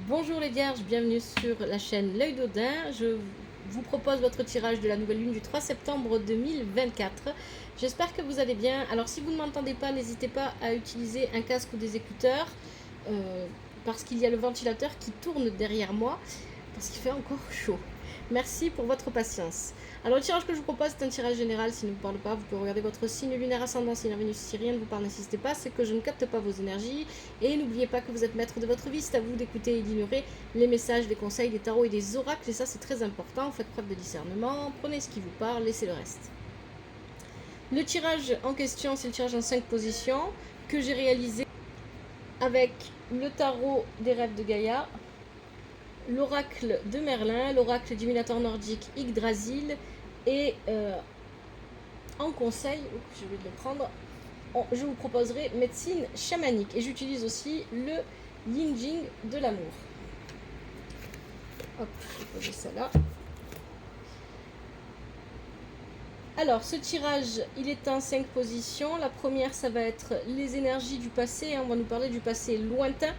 Bonjour les vierges, bienvenue sur la chaîne L'Œil d'Odin. Je vous propose votre tirage de la nouvelle lune du 3 septembre 2024. J'espère que vous allez bien. Alors si vous ne m'entendez pas, n'hésitez pas à utiliser un casque ou des écouteurs parce qu'il y a le ventilateur qui tourne derrière moi parce qu'il fait encore chaud. Merci pour votre patience. Alors le tirage que je vous propose est un tirage général. S'il ne vous parle pas, vous pouvez regarder votre signe lunaire ascendant, signe Vénus. Si rien ne vous parle, n'insistez pas, c'est que je ne capte pas vos énergies. Et n'oubliez pas que vous êtes maître de votre vie. C'est à vous d'écouter et d'ignorer les messages, les conseils, des tarots et des oracles. Et ça, c'est très important. Faites preuve de discernement. Prenez ce qui vous parle, laissez le reste. Le tirage en question, c'est le tirage en 5 positions que j'ai réalisé avec le tarot des rêves de Gaïa, l'oracle de Merlin, l'oracle divinateur nordique Yggdrasil et en conseil, je vais le prendre, je vous proposerai médecine chamanique et j'utilise aussi le Yin Jing de l'amour. Hop, je vais poser ça là. Alors, ce tirage, il est en 5 positions. La première, ça va être les énergies du passé. On va nous parler du passé lointain.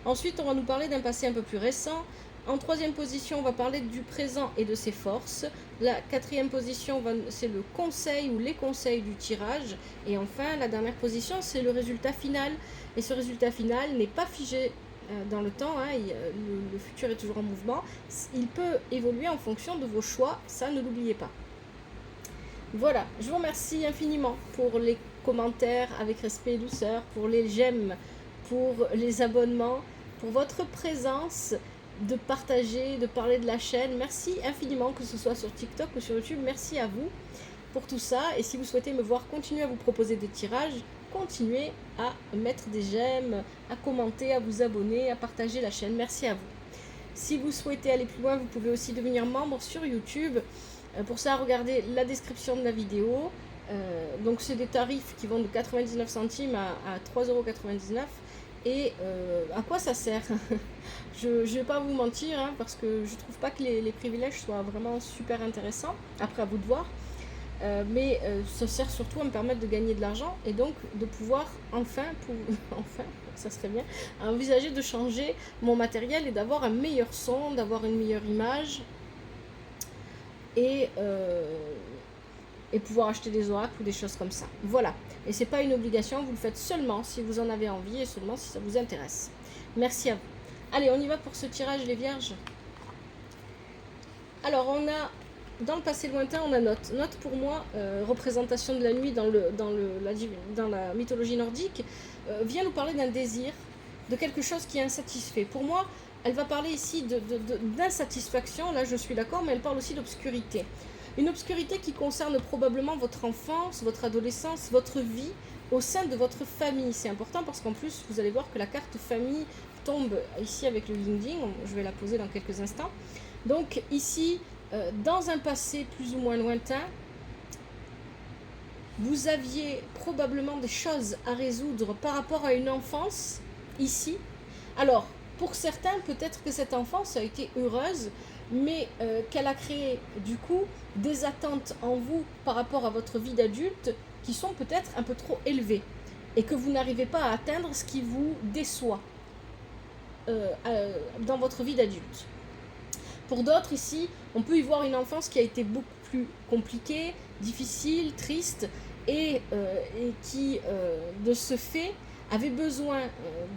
Ensuite, on va nous parler d'un passé un peu plus récent. En 3e position, on va parler du présent et de ses forces. La 4e position, c'est le conseil ou les conseils du tirage. Et enfin, la dernière position, c'est le résultat final. Et ce résultat final n'est pas figé dans le temps. Le futur est toujours en mouvement. Il peut évoluer en fonction de vos choix. Ça, ne l'oubliez pas. Voilà, je vous remercie infiniment pour les commentaires avec respect et douceur, pour les j'aime, pour les abonnements, pour votre présence, de partager, de parler de la chaîne. Merci infiniment, que ce soit sur TikTok ou sur YouTube. Merci à vous pour tout ça. Et si vous souhaitez me voir continuer à vous proposer des tirages, continuez à mettre des j'aime, à commenter, à vous abonner, à partager la chaîne. Merci à vous. Si vous souhaitez aller plus loin, vous pouvez aussi devenir membre sur YouTube. Pour ça, regardez la description de la vidéo. Donc c'est des tarifs qui vont de 99 centimes à 3,99 €. Et à quoi ça sert? Je ne vais pas vous mentir, parce que je trouve pas que les privilèges soient vraiment super intéressants. Après, à vous de voir. Mais ça sert surtout à me permettre de gagner de l'argent et donc de pouvoir enfin, ça serait bien, envisager de changer mon matériel et d'avoir un meilleur son, d'avoir une meilleure image et pouvoir acheter des oracles ou des choses comme ça. Voilà. Et c'est pas une obligation, vous le faites seulement si vous en avez envie et seulement si ça vous intéresse. Merci à vous. Allez, on y va pour ce tirage, les vierges. Alors, on a, dans le passé lointain, on a Note pour moi, représentation de la nuit dans la mythologie nordique, vient nous parler d'un désir, de quelque chose qui est insatisfait. Pour moi, elle va parler ici d'insatisfaction, là je suis d'accord, mais elle parle aussi d'obscurité. Une obscurité qui concerne probablement votre enfance, votre adolescence, votre vie au sein de votre famille. C'est important parce qu'en plus, vous allez voir que la carte famille tombe ici avec le Yin Jing. Je vais la poser dans quelques instants. Donc ici, dans un passé plus ou moins lointain, vous aviez probablement des choses à résoudre par rapport à une enfance ici. Alors, pour certains, peut-être que cette enfance a été heureuse, mais qu'elle a créé du coup des attentes en vous par rapport à votre vie d'adulte qui sont peut-être un peu trop élevées et que vous n'arrivez pas à atteindre, ce qui vous déçoit dans votre vie d'adulte. Pour d'autres ici, on peut y voir une enfance qui a été beaucoup plus compliquée, difficile, triste et qui, de ce fait, avait besoin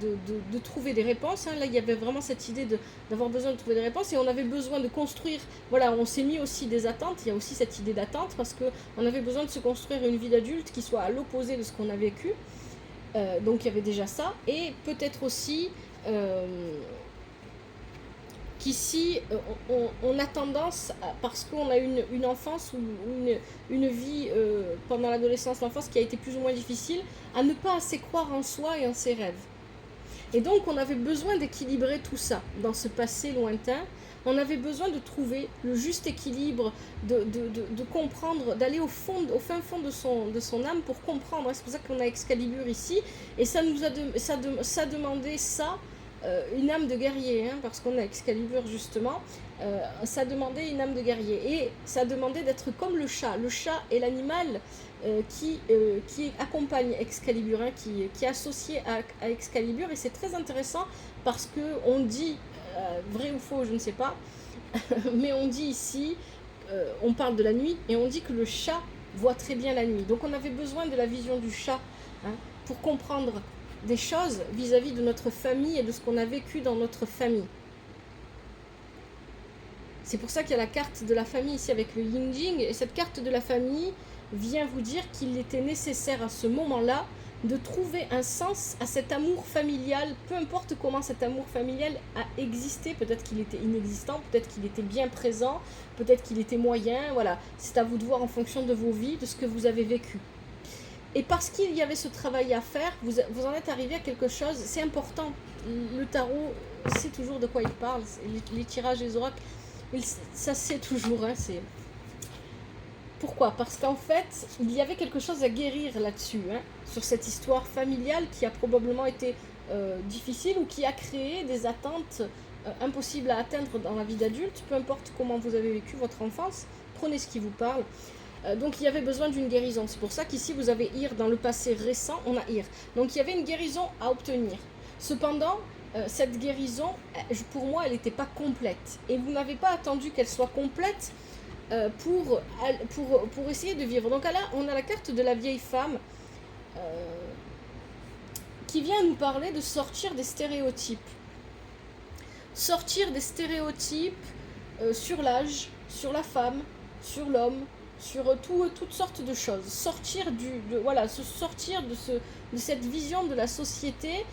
de trouver des réponses. Là, il y avait vraiment cette idée d'avoir besoin de trouver des réponses et on avait besoin de construire. Voilà, on s'est mis aussi des attentes. Il y a aussi cette idée d'attente parce qu'on avait besoin de se construire une vie d'adulte qui soit à l'opposé de ce qu'on a vécu. Donc, il y avait déjà ça. Et peut-être aussi qu'ici, on a tendance, parce qu'on a une enfance ou une vie pendant l'adolescence, l'enfance qui a été plus ou moins difficile, à ne pas assez croire en soi et en ses rêves. Et donc, on avait besoin d'équilibrer tout ça dans ce passé lointain. On avait besoin de trouver le juste équilibre, de comprendre, d'aller au fin fond de son âme pour comprendre. C'est pour ça qu'on a Excalibur ici. Et ça demandait ça. Une âme de guerrier, parce qu'on a Excalibur justement, ça demandait une âme de guerrier et ça demandait d'être comme le chat. Le chat est l'animal qui accompagne Excalibur, qui est associé à Excalibur, et c'est très intéressant parce qu'on dit vrai ou faux, je ne sais pas, mais on dit ici, on parle de la nuit, et on dit que le chat voit très bien la nuit. Donc on avait besoin de la vision du chat, hein, pour comprendre des choses vis-à-vis de notre famille et de ce qu'on a vécu dans notre famille. C'est pour ça qu'il y a la carte de la famille ici avec le Yin Jing, et cette carte de la famille vient vous dire qu'il était nécessaire à ce moment-là de trouver un sens à cet amour familial, peu importe comment cet amour familial a existé, peut-être qu'il était inexistant, peut-être qu'il était bien présent, peut-être qu'il était moyen, voilà, c'est à vous de voir en fonction de vos vies, de ce que vous avez vécu. Et parce qu'il y avait ce travail à faire, vous en êtes arrivé à quelque chose, c'est important, le tarot sait toujours de quoi il parle, les tirages des oracles, ça sait toujours, hein, c'est... Pourquoi? Parce qu'en fait, il y avait quelque chose à guérir là-dessus, hein, sur cette histoire familiale qui a probablement été difficile ou qui a créé des attentes impossibles à atteindre dans la vie d'adulte, peu importe comment vous avez vécu votre enfance, prenez ce qui vous parle. Donc il y avait besoin d'une guérison. C'est pour ça qu'ici vous avez Ir dans le passé récent, on a Ir. Donc il y avait une guérison à obtenir. Cependant, cette guérison, pour moi, elle n'était pas complète. Et vous n'avez pas attendu qu'elle soit complète pour essayer de vivre. Donc là, on a la carte de la vieille femme qui vient nous parler de sortir des stéréotypes. Sortir des stéréotypes sur l'âge, sur la femme, sur l'homme, sur toutes sortes de choses. Sortir de cette vision de la société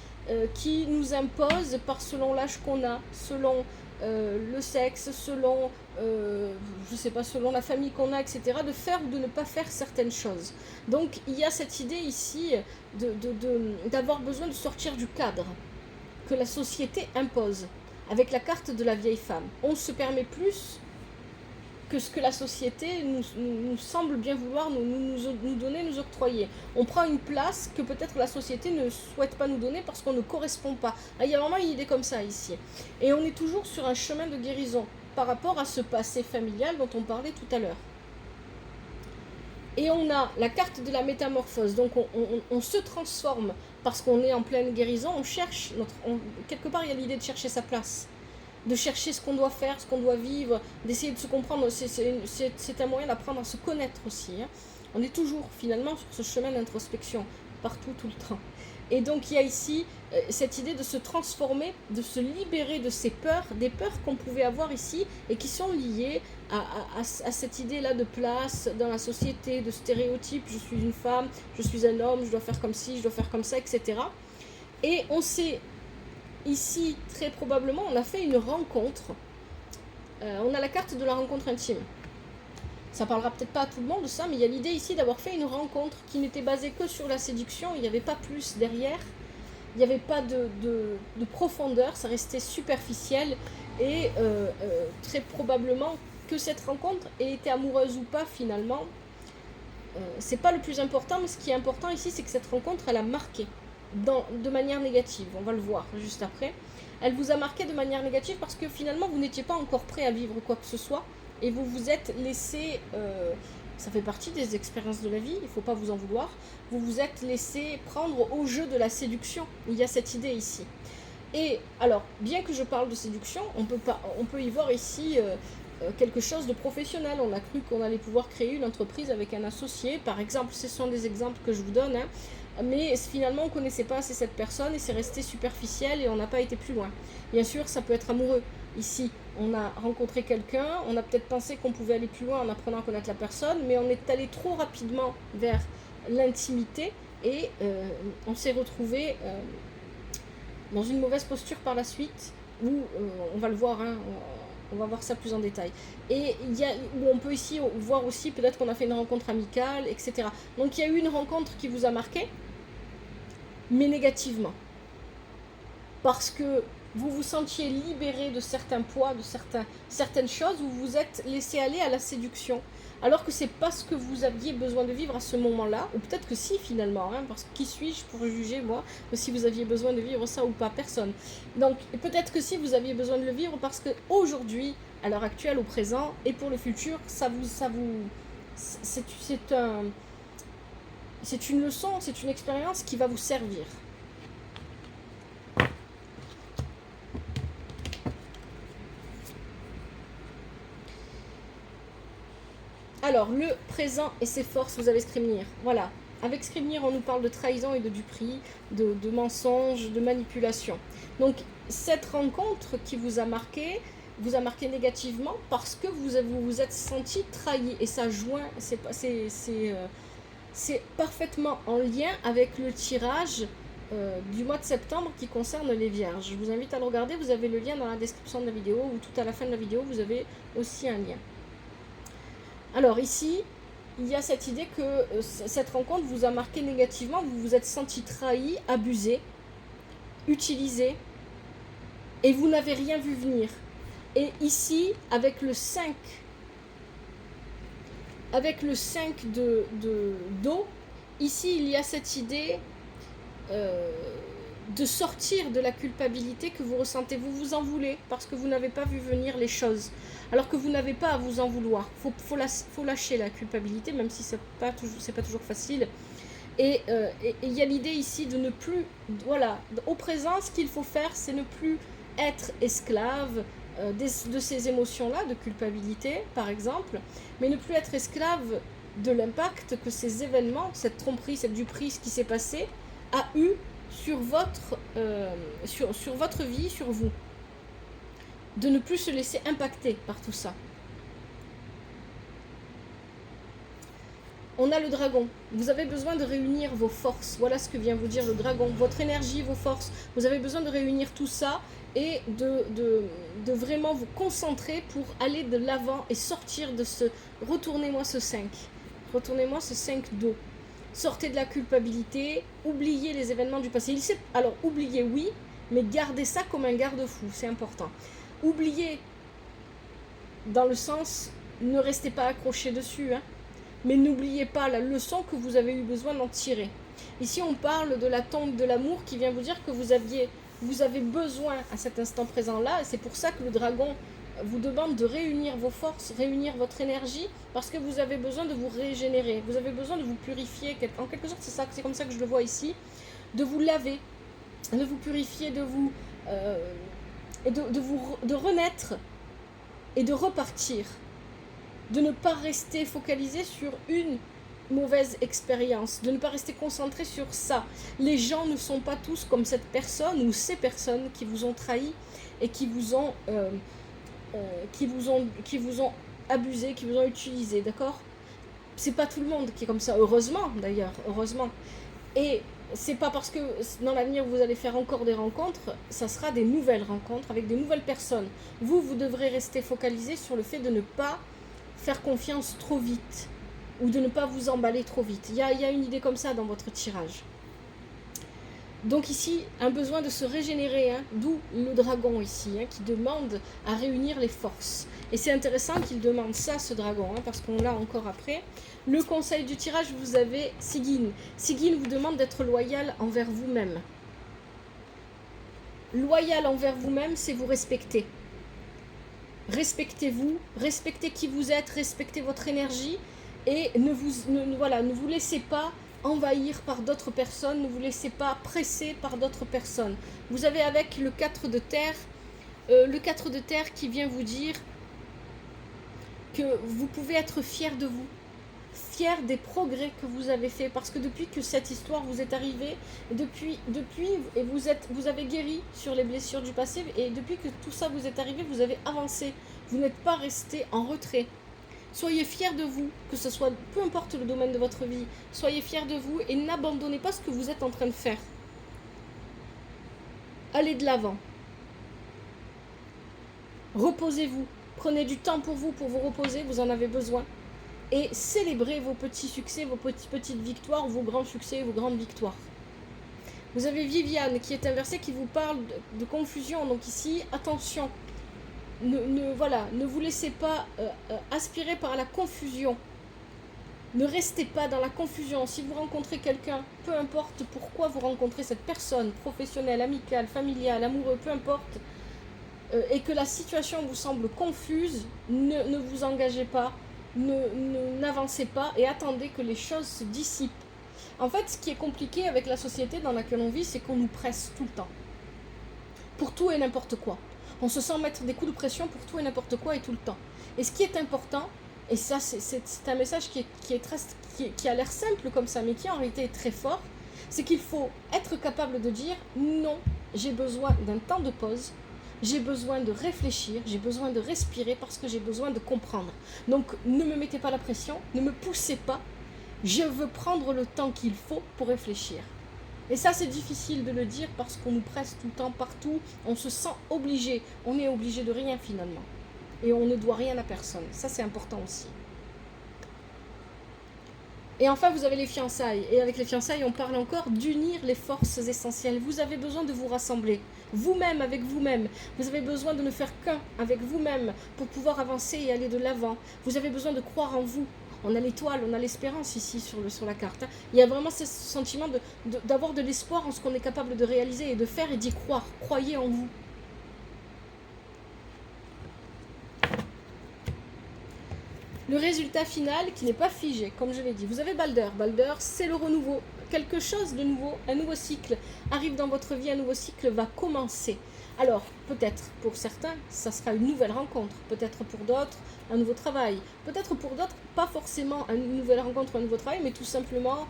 qui nous impose selon l'âge qu'on a, selon le sexe, selon, je sais pas, selon la famille qu'on a, etc., de faire ou de ne pas faire certaines choses. Donc il y a cette idée ici d'avoir besoin de sortir du cadre que la société impose. Avec la carte de la vieille femme, on se permet plus que ce que la société nous semble bien vouloir nous donner, nous octroyer. On prend une place que peut-être la société ne souhaite pas nous donner parce qu'on ne correspond pas. Il y a vraiment une idée comme ça ici. Et on est toujours sur un chemin de guérison par rapport à ce passé familial dont on parlait tout à l'heure. Et on a la carte de la métamorphose, donc on se transforme parce qu'on est en pleine guérison, on cherche, quelque part il y a l'idée de chercher sa place, de chercher ce qu'on doit faire, ce qu'on doit vivre, d'essayer de se comprendre, c'est un moyen d'apprendre à se connaître aussi. Hein. On est toujours finalement sur ce chemin d'introspection, partout, tout le temps. Et donc il y a ici cette idée de se transformer, de se libérer de ces peurs, des peurs qu'on pouvait avoir ici et qui sont liées à cette idée-là de place dans la société, de stéréotypes, je suis une femme, je suis un homme, je dois faire comme ci, je dois faire comme ça, etc. Et on s'est, ici, très probablement, on a fait une rencontre, on a la carte de la rencontre intime. Ça parlera peut-être pas à tout le monde de ça, mais il y a l'idée ici d'avoir fait une rencontre qui n'était basée que sur la séduction, il n'y avait pas plus derrière, il n'y avait pas de profondeur, ça restait superficiel, et très probablement que cette rencontre ait été amoureuse ou pas finalement, c'est pas le plus important, mais ce qui est important ici, c'est que cette rencontre, elle a marqué de manière négative, on va le voir juste après. Elle vous a marqué de manière négative parce que finalement, vous n'étiez pas encore prêt à vivre quoi que ce soit, et vous vous êtes laissé, ça fait partie des expériences de la vie, il ne faut pas vous en vouloir, vous vous êtes laissé prendre au jeu de la séduction, il y a cette idée ici. Et alors, bien que je parle de séduction, on peut y voir ici quelque chose de professionnel. On a cru qu'on allait pouvoir créer une entreprise avec un associé, par exemple, ce sont des exemples que je vous donne, hein, mais finalement on ne connaissait pas assez cette personne et c'est resté superficiel et on n'a pas été plus loin. Bien sûr, ça peut être amoureux. Ici, on a rencontré quelqu'un, on a peut-être pensé qu'on pouvait aller plus loin en apprenant à connaître la personne, mais on est allé trop rapidement vers l'intimité et on s'est retrouvé dans une mauvaise posture par la suite, où on va le voir, hein, on va voir ça plus en détail. Et où on peut ici voir aussi, peut-être qu'on a fait une rencontre amicale, etc. Donc il y a eu une rencontre qui vous a marqué, mais négativement. Parce que vous vous sentiez libéré de certains poids, de certaines choses, vous vous êtes laissé aller à la séduction. Alors que c'est pas ce que vous aviez besoin de vivre à ce moment-là, ou peut-être que si finalement, hein, parce que qui suis-je pour juger moi, si vous aviez besoin de vivre ça ou pas, personne. Donc peut-être que si vous aviez besoin de le vivre parce que aujourd'hui, à l'heure actuelle, au présent et pour le futur, c'est une leçon, c'est une expérience qui va vous servir. Alors, le présent et ses forces, vous avez Skrymnir. Voilà. Avec Skrymnir, on nous parle de trahison et de duperie, de mensonges, de manipulation. Donc, cette rencontre qui vous a marqué négativement parce que vous vous êtes senti trahi. Et ça joint, c'est parfaitement en lien avec le tirage du mois de septembre qui concerne les vierges. Je vous invite à le regarder, vous avez le lien dans la description de la vidéo ou tout à la fin de la vidéo, vous avez aussi un lien. Alors ici, il y a cette idée que cette rencontre vous a marqué négativement, vous vous êtes senti trahi, abusé, utilisé, et vous n'avez rien vu venir. Et ici, avec le 5 d'eau, ici il y a cette idée de sortir de la culpabilité que vous ressentez. Vous vous en voulez parce que vous n'avez pas vu venir les choses. Alors que vous n'avez pas à vous en vouloir. Faut lâcher la culpabilité, même si c'est pas toujours facile. Et il y a l'idée ici de ne plus... Voilà, au présent, ce qu'il faut faire, c'est ne plus être esclave de ces émotions-là, de culpabilité, par exemple, mais ne plus être esclave de l'impact que ces événements, cette tromperie, cette duperie, ce qui s'est passé, a eu sur votre vie, sur vous. De ne plus se laisser impacter par tout ça. On a le dragon. Vous avez besoin de réunir vos forces. Voilà ce que vient vous dire le dragon. Votre énergie, vos forces. Vous avez besoin de réunir tout ça et de vraiment vous concentrer pour aller de l'avant et sortir de ce... Retournez-moi ce 5. Retournez-moi ce 5 d'eau. Sortez de la culpabilité. Oubliez les événements du passé. Alors, oubliez, oui, mais gardez ça comme un garde-fou. C'est important. Oubliez dans le sens, ne restez pas accroché dessus, hein. Mais n'oubliez pas la leçon que vous avez eu besoin d'en tirer. Ici, on parle de la tombe de l'amour qui vient vous dire que vous avez besoin à cet instant présent-là. Et c'est pour ça que le dragon vous demande de réunir vos forces, réunir votre énergie, parce que vous avez besoin de vous régénérer. Vous avez besoin de vous purifier. En quelque sorte, c'est comme ça que je le vois ici. De vous laver, de vous purifier, de renaître et de repartir. De ne pas rester focalisé sur une mauvaise expérience, de ne pas rester concentré sur ça. Les gens ne sont pas tous comme cette personne ou ces personnes qui vous ont trahi et qui vous ont abusé, qui vous ont utilisé, d'accord? C'est pas tout le monde qui est comme ça, heureusement d'ailleurs, heureusement. Et c'est pas parce que dans l'avenir vous allez faire encore des rencontres, ça sera des nouvelles rencontres avec des nouvelles personnes. Vous devrez rester focalisé sur le fait de ne pas faire confiance trop vite ou de ne pas vous emballer trop vite. Il y a une idée comme ça dans votre tirage. Donc ici, un besoin de se régénérer, hein, d'où le dragon ici, hein, qui demande à réunir les forces. Et c'est intéressant qu'il demande ça, ce dragon, hein, parce qu'on l'a encore après. Le conseil du tirage, vous avez Sigyn. Sigyn vous demande d'être loyal envers vous-même. Loyal envers vous-même, c'est vous respecter. Respectez-vous, respectez qui vous êtes, respectez votre énergie et ne vous laissez pas envahir par d'autres personnes, ne vous laissez pas presser par d'autres personnes. Vous avez avec le 4 de terre, qui vient vous dire que vous pouvez être fier de vous, fier des progrès que vous avez fait, parce que depuis que cette histoire vous est arrivée, et vous avez guéri sur les blessures du passé, et depuis que tout ça vous est arrivé, vous avez avancé, vous n'êtes pas resté en retrait. Soyez fiers de vous, que ce soit, peu importe le domaine de votre vie, soyez fiers de vous et n'abandonnez pas ce que vous êtes en train de faire. Allez de l'avant. Reposez-vous, prenez du temps pour vous reposer, vous en avez besoin. Et célébrez vos petits succès, vos petites victoires, vos grands succès, vos grandes victoires. Vous avez Viviane qui est inversée, qui vous parle de confusion. Donc ici, attention, ne vous laissez pas aspirer par la confusion. Ne restez pas dans la confusion. Si vous rencontrez quelqu'un, peu importe pourquoi vous rencontrez cette personne, professionnelle, amicale, familiale, amoureux, peu importe, et que la situation vous semble confuse, ne vous engagez pas. N'avancez pas et attendez que les choses se dissipent. En fait, ce qui est compliqué avec la société dans laquelle on vit, c'est qu'on nous presse tout le temps. Pour tout et n'importe quoi. On se sent mettre des coups de pression pour tout et n'importe quoi et tout le temps. Et ce qui est important, Et ça, c'est un message qui a l'air simple comme ça, mais qui en réalité est très fort. C'est qu'il faut être capable de dire non, j'ai besoin d'un temps de pause, j'ai besoin de réfléchir, j'ai besoin de respirer parce que j'ai besoin de comprendre. Donc ne me mettez pas la pression, ne me poussez pas, je veux prendre le temps qu'il faut pour réfléchir. Et ça, c'est difficile de le dire parce qu'on nous presse tout le temps, partout, on se sent obligé, on est obligé de rien finalement. Et on ne doit rien à personne, ça c'est important aussi. Et enfin, vous avez les fiançailles. Et avec les fiançailles, on parle encore d'unir les forces essentielles. Vous avez besoin de vous rassembler, vous-même avec vous-même. Vous avez besoin de ne faire qu'un avec vous-même pour pouvoir avancer et aller de l'avant. Vous avez besoin de croire en vous. On a l'étoile, on a l'espérance ici sur la carte. Il y a vraiment ce sentiment d'avoir de l'espoir en ce qu'on est capable de réaliser et de faire et d'y croire. Croyez en vous. Le résultat final qui n'est pas figé, comme je l'ai dit. Vous avez Balder. Balder, c'est le renouveau. Quelque chose de nouveau, un nouveau cycle arrive dans votre vie, un nouveau cycle va commencer. Alors, peut-être pour certains, ça sera une nouvelle rencontre. Peut-être pour d'autres, un nouveau travail. Peut-être pour d'autres, pas forcément une nouvelle rencontre ou un nouveau travail, mais tout simplement,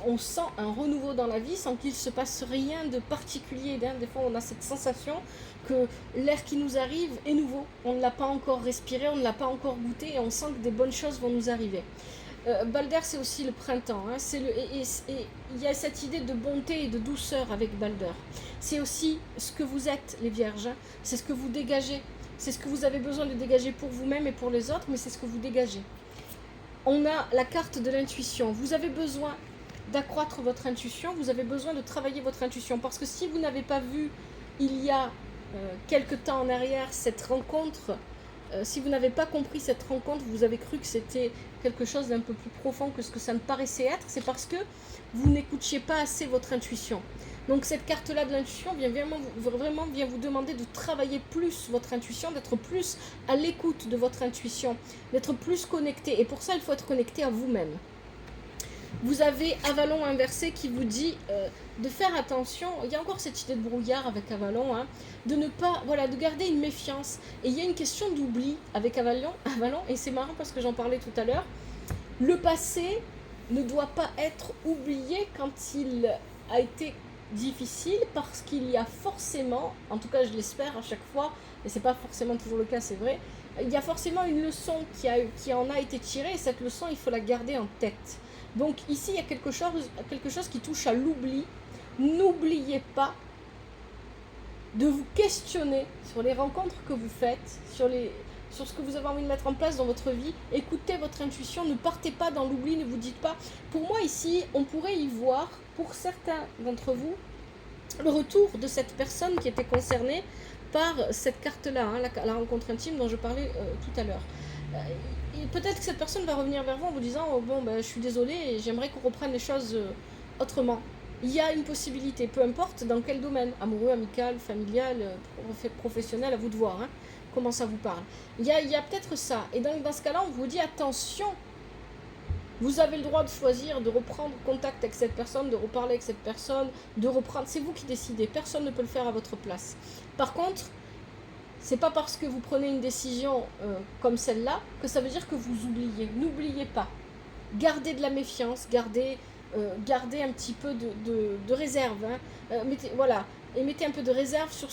on sent un renouveau dans la vie sans qu'il se passe rien de particulier. Des fois, on a cette sensation que l'air qui nous arrive est nouveau. On ne l'a pas encore respiré, on ne l'a pas encore goûté et on sent que des bonnes choses vont nous arriver. Balder, c'est aussi le printemps. Hein, et il y a cette idée de bonté et de douceur avec Balder. C'est aussi ce que vous êtes, les vierges. Hein, c'est ce que vous dégagez. C'est ce que vous avez besoin de dégager pour vous-même et pour les autres, mais c'est ce que vous dégagez. On a la carte de l'intuition. Vous avez besoin d'accroître votre intuition, vous avez besoin de travailler votre intuition. Parce que si vous n'avez pas vu, il y a quelque temps en arrière, cette rencontre, si vous n'avez pas compris cette rencontre, vous avez cru que c'était quelque chose d'un peu plus profond que ce que ça ne paraissait être, c'est parce que vous n'écoutiez pas assez votre intuition. Donc cette carte-là de l'intuition vraiment vient vous demander de travailler plus votre intuition, d'être plus à l'écoute de votre intuition, d'être plus connecté. Et pour ça, il faut être connecté à vous-même. Vous avez Avalon inversé qui vous dit de faire attention. Il y a encore cette idée de brouillard avec Avalon, hein, de ne pas, de garder une méfiance. Et il y a une question d'oubli avec Avalon, et c'est marrant parce que j'en parlais tout à l'heure. Le passé ne doit pas être oublié quand il a été difficile, parce qu'il y a forcément, en tout cas je l'espère à chaque fois, et c'est pas forcément toujours le cas, c'est vrai, il y a forcément une leçon qui en a été tirée, et cette leçon il faut la garder en tête. Donc ici il y a quelque chose qui touche à l'oubli. N'oubliez pas de vous questionner sur les rencontres que vous faites, sur ce que vous avez envie de mettre en place dans votre vie. Écoutez votre intuition, ne partez pas dans l'oubli, ne vous dites pas. Pour moi ici, on pourrait y voir, pour certains d'entre vous, le retour de cette personne qui était concernée par cette carte-là, hein, la rencontre intime dont je parlais tout à l'heure. Peut-être que cette personne va revenir vers vous en vous disant je suis désolée et j'aimerais qu'on reprenne les choses autrement. Il y a une possibilité, peu importe dans quel domaine, amoureux, amical, familial, professionnel, à vous de voir comment ça vous parle. Il y a peut-être ça. Et dans ce cas-là, on vous dit attention, vous avez le droit de choisir, de reprendre contact avec cette personne, de reparler avec cette personne, de reprendre. C'est vous qui décidez, personne ne peut le faire à votre place. Par contre, c'est pas parce que vous prenez une décision comme celle-là que ça veut dire que vous oubliez. N'oubliez pas. Gardez de la méfiance, gardez un petit peu de réserve. Et mettez un peu de réserve sur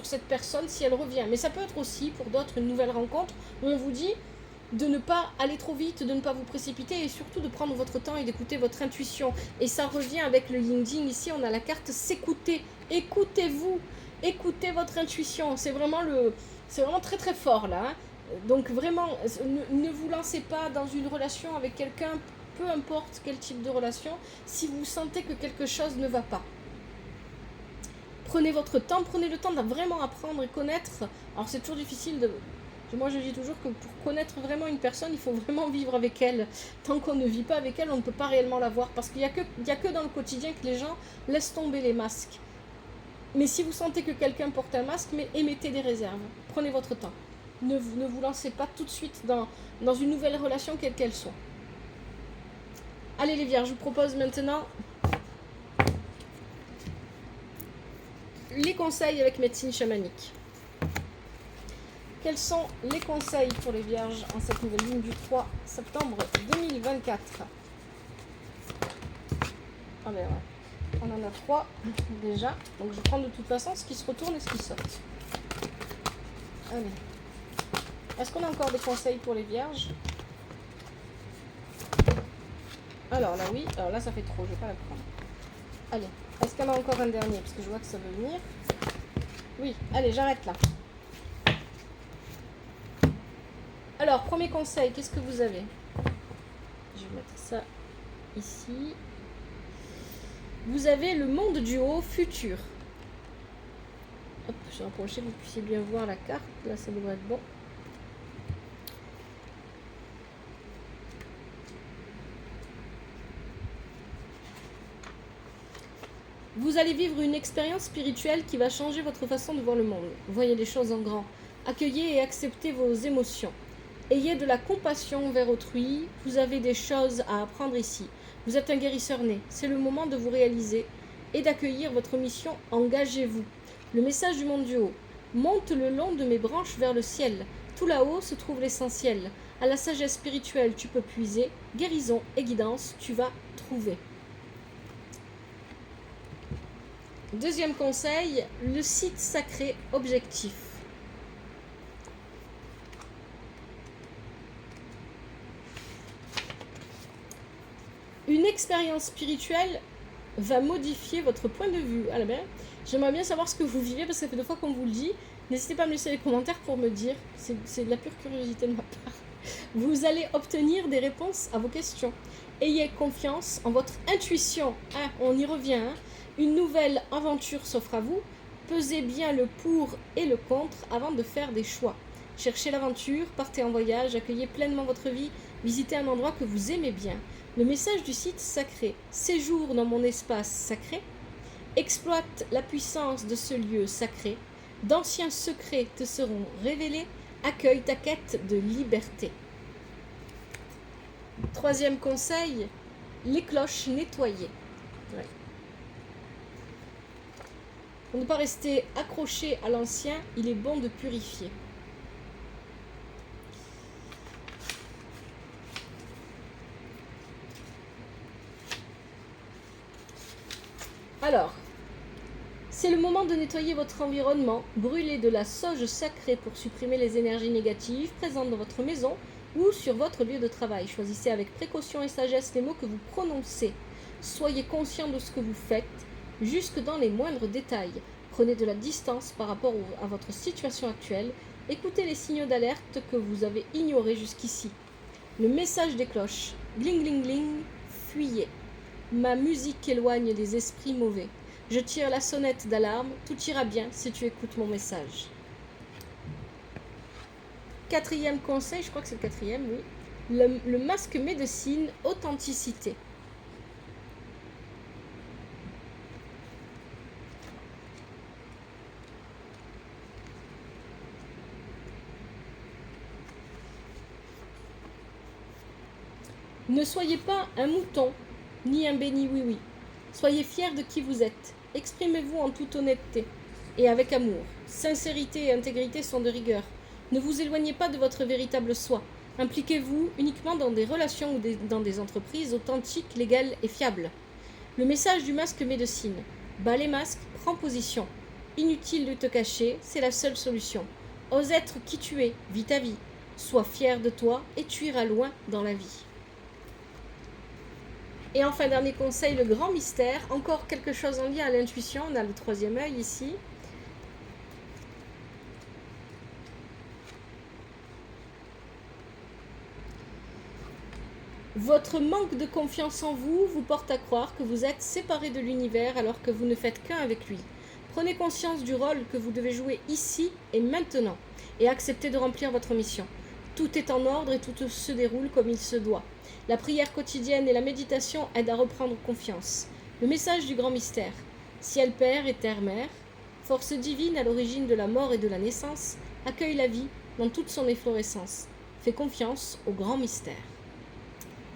cette personne si elle revient. Mais ça peut être aussi, pour d'autres, une nouvelle rencontre où on vous dit de ne pas aller trop vite, de ne pas vous précipiter et surtout de prendre votre temps et d'écouter votre intuition. Et ça revient avec le yin-jing. Ici, on a la carte s'écouter. Écoutez-vous. Écoutez votre intuition, c'est vraiment très très fort là. Hein. Donc vraiment, ne vous lancez pas dans une relation avec quelqu'un, peu importe quel type de relation, si vous sentez que quelque chose ne va pas. Prenez votre temps, prenez le temps de vraiment apprendre et connaître. Alors c'est toujours difficile moi je dis toujours que pour connaître vraiment une personne, il faut vraiment vivre avec elle. Tant qu'on ne vit pas avec elle, on ne peut pas réellement la voir. Parce qu'il n'y a que dans le quotidien que les gens laissent tomber les masques. Mais si vous sentez que quelqu'un porte un masque, émettez des réserves. Prenez votre temps. Ne vous lancez pas tout de suite dans une nouvelle relation, quelle qu'elle soit. Allez les vierges, je vous propose maintenant les conseils avec médecine chamanique. quels sont les conseils pour les vierges en cette nouvelle lune du 3 septembre 2024? Ah ben ouais. On en a 3 déjà. Donc je prends de toute façon ce qui se retourne et ce qui saute. Allez. Est-ce qu'on a encore des conseils pour les vierges? Alors là oui. Alors là ça fait trop. Je vais pas la prendre. Allez. Est-ce qu'il y en a encore un dernier? Parce que je vois que ça veut venir. Oui. Allez, j'arrête là. Alors, premier conseil. Qu'est-ce que vous avez? Je vais mettre ça ici. Vous avez le monde du haut futur. Hop, je vais rapprocher, que vous puissiez bien voir la carte. Là, ça devrait être bon. Vous allez vivre une expérience spirituelle qui va changer votre façon de voir le monde. Voyez les choses en grand. Accueillez et acceptez vos émotions. Ayez de la compassion envers autrui. Vous avez des choses à apprendre ici. Vous êtes un guérisseur né. C'est le moment de vous réaliser et d'accueillir votre mission. Engagez-vous. Le message du monde du haut. Monte le long de mes branches vers le ciel. Tout là-haut se trouve l'essentiel. À la sagesse spirituelle, tu peux puiser. Guérison et guidance, tu vas trouver. Deuxième conseil, le site sacré objectif. Une expérience spirituelle va modifier votre point de vue. Ah là ben, j'aimerais bien savoir ce que vous vivez parce que ça fait 2 fois qu'on vous le dit. N'hésitez pas à me laisser les commentaires pour me dire. C'est de la pure curiosité de ma part. Vous allez obtenir des réponses à vos questions. Ayez confiance en votre intuition. Ah, on y revient. Hein. Une nouvelle aventure s'offre à vous. Pesez bien le pour et le contre avant de faire des choix. Cherchez l'aventure, partez en voyage, accueillez pleinement votre vie, visitez un endroit que vous aimez bien. Le message du site sacré. Séjour dans mon espace sacré. Exploite la puissance de ce lieu sacré. D'anciens secrets te seront révélés. Accueille ta quête de liberté. Troisième conseil, les cloches nettoyées. Ouais. Pour ne pas rester accroché à l'ancien, il est bon de purifier. Alors, c'est le moment de nettoyer votre environnement. Brûlez de la sauge sacrée pour supprimer les énergies négatives présentes dans votre maison ou sur votre lieu de travail. Choisissez avec précaution et sagesse les mots que vous prononcez. Soyez conscient de ce que vous faites, jusque dans les moindres détails. Prenez de la distance par rapport à votre situation actuelle. Écoutez les signaux d'alerte que vous avez ignorés jusqu'ici. Le message des cloches. Gling, gling, gling, fuyez. Ma musique éloigne les esprits mauvais. Je tire la sonnette d'alarme, tout ira bien si tu écoutes mon message. Quatrième conseil, je crois que c'est le quatrième, oui. Le masque médecine, authenticité. Ne soyez pas un mouton, ni un béni oui-oui. Soyez fiers de qui vous êtes. Exprimez-vous en toute honnêteté et avec amour. Sincérité et intégrité sont de rigueur. Ne vous éloignez pas de votre véritable soi. Impliquez-vous uniquement dans des relations ou dans des entreprises authentiques, légales et fiables. Le message du masque médecine. Bats les masques, prends position. Inutile de te cacher, c'est la seule solution. Ose être qui tu es, vis ta vie. Sois fier de toi et tu iras loin dans la vie. Et enfin, dernier conseil, le grand mystère. Encore quelque chose en lien à l'intuition. On a le troisième œil ici. Votre manque de confiance en vous vous porte à croire que vous êtes séparé de l'univers alors que vous ne faites qu'un avec lui. Prenez conscience du rôle que vous devez jouer ici et maintenant et acceptez de remplir votre mission. Tout est en ordre et tout se déroule comme il se doit. La prière quotidienne et la méditation aident à reprendre confiance. Le message du grand mystère. Ciel Père et Terre Mère, force divine à l'origine de la mort et de la naissance, accueille la vie dans toute son efflorescence. Fais confiance au grand mystère.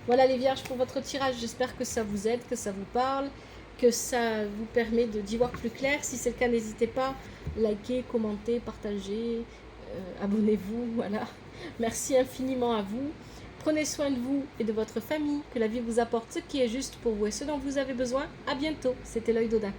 Voilà les vierges pour votre tirage. J'espère que ça vous aide, que ça vous parle, que ça vous permet d'y voir plus clair. Si c'est le cas, n'hésitez pas, likez, commentez, partagez. abonnez-vous, voilà. Merci infiniment à vous. Prenez soin de vous et de votre famille, que la vie vous apporte ce qui est juste pour vous et ce dont vous avez besoin. À bientôt, c'était l'œil d'Odin.